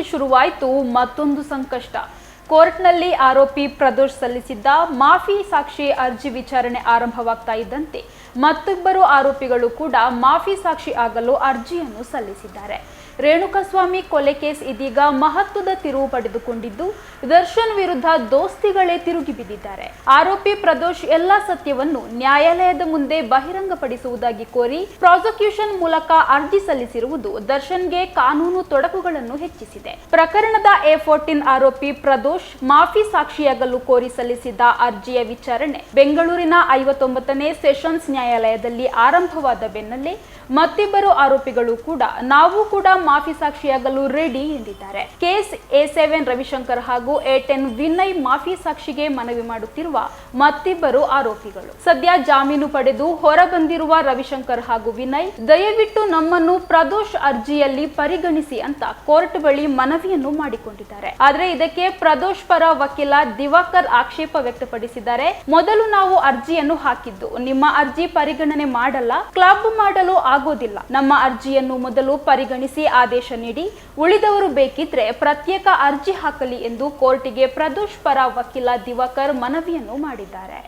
ಶುರುವಾಯಿತು ಮತ್ತೊಂದು ಸಂಕಷ್ಟ. ಕೋರ್ಟ್ನಲ್ಲಿ ಆರೋಪಿ ಪ್ರದೋಷ್ ಸಲ್ಲಿಸಿದ್ದ ಮಾಫಿ ಸಾಕ್ಷಿ ಅರ್ಜಿ ವಿಚಾರಣೆ ಆರಂಭವಾಗ್ತಾ ಇದ್ದಂತೆ ಮತ್ತೊಬ್ಬರು ಆರೋಪಿಗಳು ಕೂಡ ಮಾಫಿ ಸಾಕ್ಷಿ ಆಗಲು ಅರ್ಜಿಯನ್ನು ಸಲ್ಲಿಸಿದ್ದಾರೆ. ರೇಣುಕಾಸ್ವಾಮಿ ಕೊಲೆ ಕೇಸ್ ಇದೀಗ ಮಹತ್ವದ ತಿರುವು ಪಡೆದುಕೊಂಡಿದ್ದು, ದರ್ಶನ್ ವಿರುದ್ಧ ದೋಸ್ತಿಗಳೇ ತಿರುಗಿ ಬಿದ್ದಿದ್ದಾರೆ. ಆರೋಪಿ ಪ್ರದೋಷ್ ಎಲ್ಲಾ ಸತ್ಯವನ್ನು ನ್ಯಾಯಾಲಯದ ಮುಂದೆ ಬಹಿರಂಗಪಡಿಸುವುದಾಗಿ ಕೋರಿ ಪ್ರಾಸಿಕ್ಯೂಷನ್ ಮೂಲಕ ಅರ್ಜಿ ಸಲ್ಲಿಸಿರುವುದು ದರ್ಶನ್ಗೆ ಕಾನೂನು ತೊಡಕುಗಳನ್ನು ಹೆಚ್ಚಿಸಿದೆ. ಪ್ರಕರಣದ A14 ಆರೋಪಿ ಪ್ರದೋಷ್ ಮಾಫಿ ಸಾಕ್ಷಿಯಾಗಲು ಕೋರಿ ಸಲ್ಲಿಸಿದ್ದ ಅರ್ಜಿಯ ವಿಚಾರಣೆ ಬೆಂಗಳೂರಿನ 59ನೇ ಸೆಷನ್ಸ್ ನ್ಯಾಯಾಲಯದಲ್ಲಿ ಆರಂಭವಾದ ಬೆನ್ನಲ್ಲೇ ಮತ್ತಿಬ್ಬರು ಆರೋಪಿಗಳು ಕೂಡ ನಾವು ಕೂಡ ಮಾಫಿ ಸಾಕ್ಷಿಯಾಗಲು ರೆಡಿ ಎಂದಿದ್ದಾರೆ. ಕೇಸ್ A7 ರವಿಶಂಕರ್ ಹಾಗೂ A10 ವಿನಯ್ ಮಾಫಿ ಸಾಕ್ಷಿಗೆ ಮನವಿ ಮಾಡುತ್ತಿರುವ ಮತ್ತಿಬ್ಬರು ಆರೋಪಿಗಳು. ಸದ್ಯ ಜಾಮೀನು ಪಡೆದು ಹೊರಬಂದಿರುವ ರವಿಶಂಕರ್ ಹಾಗೂ ವಿನಯ್ ದಯವಿಟ್ಟು ನಮ್ಮನ್ನು ಪ್ರದೋಷ್ ಅರ್ಜಿಯಲ್ಲಿ ಪರಿಗಣಿಸಿ ಅಂತ ಕೋರ್ಟ್ ಬಳಿ ಮನವಿಯನ್ನು ಮಾಡಿಕೊಂಡಿದ್ದಾರೆ. ಆದ್ರೆ ಇದಕ್ಕೆ ಪ್ರದೋಷ್ ಪರ ವಕೀಲ ದಿವಾಕರ್ ಆಕ್ಷೇಪ ವ್ಯಕ್ತಪಡಿಸಿದ್ದಾರೆ. ಮೊದಲು ನಾವು ಅರ್ಜಿಯನ್ನು ಹಾಕಿದ್ದು ನಿಮ್ಮ ಅರ್ಜಿ ಪರಿಗಣನೆ ಮಾಡಲ್ಲ, ಕ್ಲಬ್ ಮಾಡಲು ಆಗೋದಿಲ್ಲ. ನಮ್ಮ ಅರ್ಜಿಯನ್ನು ಮೊದಲು ಪರಿಗಣಿಸಿ ಆದೇಶ ನೀಡಿ, ಉಳಿದವರು ಬೇಕಿದ್ರೆ ಪ್ರತ್ಯೇಕ ಅರ್ಜಿ ಹಾಕಲಿ ಎಂದು ಕೋರ್ಟಿಗೆ ಪ್ರದೋಷ್ ಪರ ವಕೀಲ ದಿವಾಕರ್ ಮನವಿಯನ್ನು ಮಾಡಿದ್ದಾರೆ.